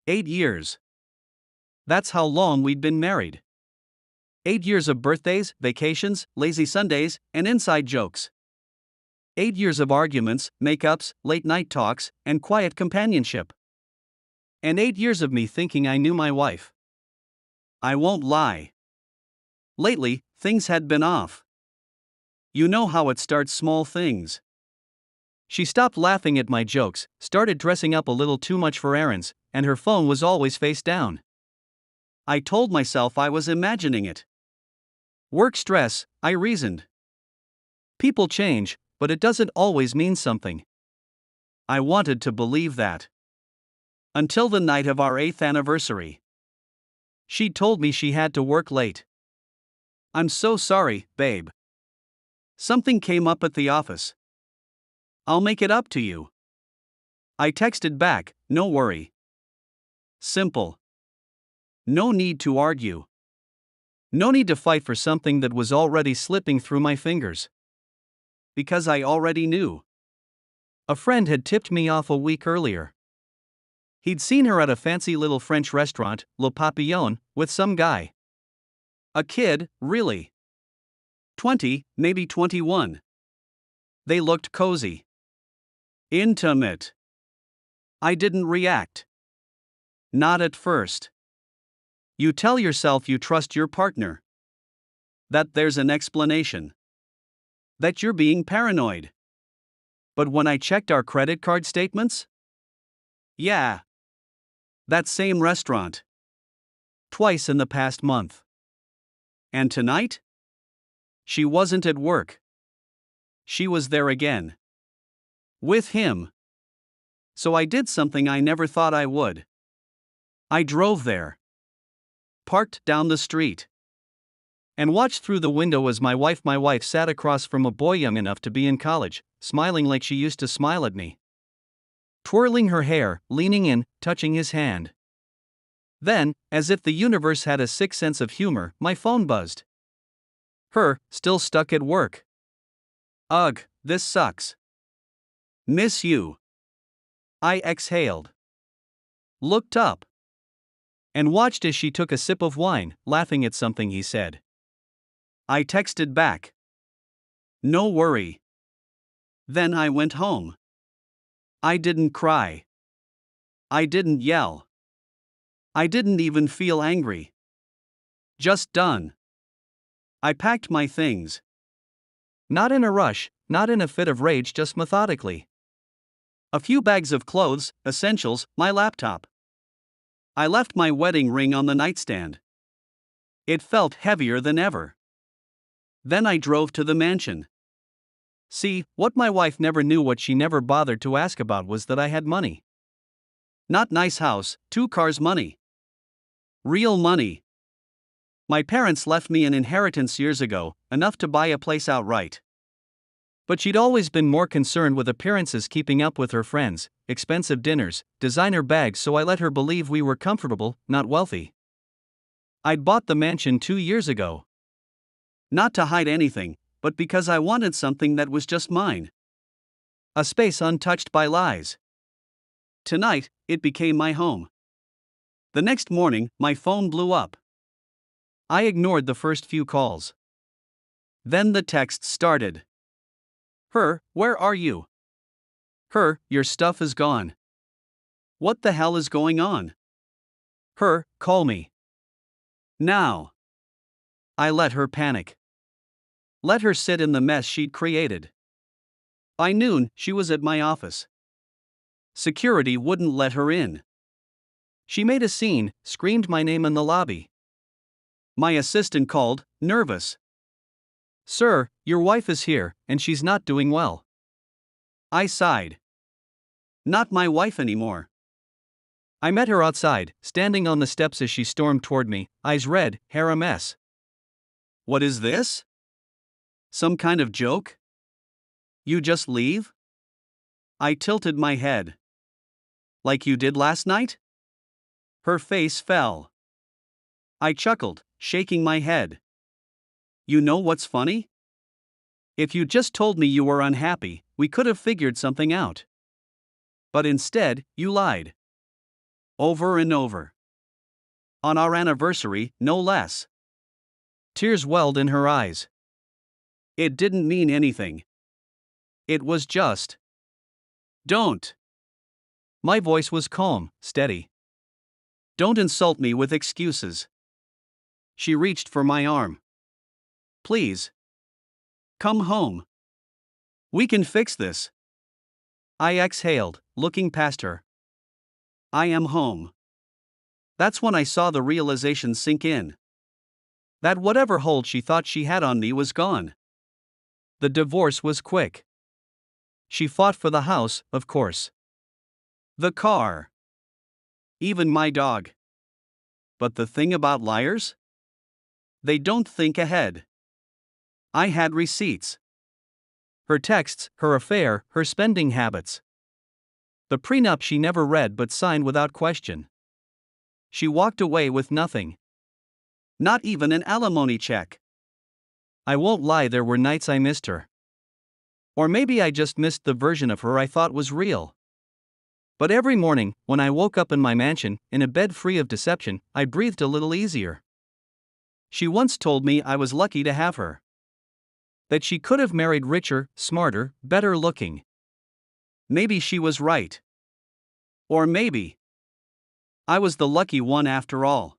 8 years. That's how long we'd been married. 8 years of birthdays, vacations, lazy Sundays, and inside jokes. 8 years of arguments, make-ups, late-night talks, and quiet companionship. And 8 years of me thinking I knew my wife. I won't lie. Lately, things had been off. You know how it starts, small things. She stopped laughing at my jokes, started dressing up a little too much for errands, and her phone was always face down. I told myself I was imagining it. Work stress, I reasoned. People change, but it doesn't always mean something. I wanted to believe that. Until the night of our 8th anniversary. She told me she had to work late. I'm so sorry, babe. Something came up at the office. I'll make it up to you. I texted back, no worry. Simple. No need to argue. No need to fight for something that was already slipping through my fingers. Because I already knew. A friend had tipped me off a week earlier. He'd seen her at a fancy little French restaurant, Le Papillon, with some guy. A kid, really. 20, maybe 21. They looked cozy. Intimate. I didn't react. Not at first. You tell yourself you trust your partner. That there's an explanation. That you're being paranoid. But when I checked our credit card statements? Yeah. That same restaurant. Twice in the past month. And tonight? She wasn't at work. She was there again. With him. So I did something I never thought I would. I drove there. Parked down the street. And watched through the window as my wife sat across from a boy young enough to be in college, smiling like she used to smile at me. Twirling her hair, leaning in, touching his hand. Then, as if the universe had a sick sense of humor, my phone buzzed. Her, still stuck at work. Ugh, this sucks. Miss you. I exhaled. Looked up. And watched as she took a sip of wine, laughing at something he said. I texted back. No worry. Then I went home. I didn't cry. I didn't yell. I didn't even feel angry. Just done. I packed my things. Not in a rush, not in a fit of rage, just methodically. A few bags of clothes, essentials, my laptop. I left my wedding ring on the nightstand. It felt heavier than ever. Then I drove to the mansion. See, what my wife never knew, what she never bothered to ask about, was that I had money. Not nice house, 2 cars money. Real money. My parents left me an inheritance years ago, enough to buy a place outright. But she'd always been more concerned with appearances, keeping up with her friends, expensive dinners, designer bags, so I let her believe we were comfortable, not wealthy. I'd bought the mansion 2 years ago. Not to hide anything, but because I wanted something that was just mine. A space untouched by lies. Tonight, it became my home. The next morning, my phone blew up. I ignored the first few calls. Then the texts started. Her, where are you? Her, your stuff is gone. What the hell is going on? Her, call me. Now. I let her panic. Let her sit in the mess she'd created. By noon, she was at my office. Security wouldn't let her in. She made a scene, screamed my name in the lobby. My assistant called, nervous. Sir, your wife is here, and she's not doing well. I sighed. Not my wife anymore. I met her outside, standing on the steps as she stormed toward me, eyes red, hair a mess. What is this? Some kind of joke? You just leave? I tilted my head. Like you did last night? Her face fell. I chuckled, shaking my head. You know what's funny? If you just told me you were unhappy, we could have figured something out. But instead, you lied. Over and over. On our anniversary, no less. Tears welled in her eyes. It didn't mean anything. It was just. Don't. My voice was calm, steady. Don't insult me with excuses. She reached for my arm. Please. Come home. We can fix this. I exhaled, looking past her. I am home. That's when I saw the realization sink in. That whatever hold she thought she had on me was gone. The divorce was quick. She fought for the house, of course. The car. Even my dog. But the thing about liars? They don't think ahead. I had receipts. Her texts, her affair, her spending habits. The prenup she never read but signed without question. She walked away with nothing. Not even an alimony check. I won't lie, there were nights I missed her. Or maybe I just missed the version of her I thought was real. But every morning, when I woke up in my mansion, in a bed free of deception, I breathed a little easier. She once told me I was lucky to have her. That she could have married richer, smarter, better looking. Maybe she was right. Or maybe I was the lucky one after all.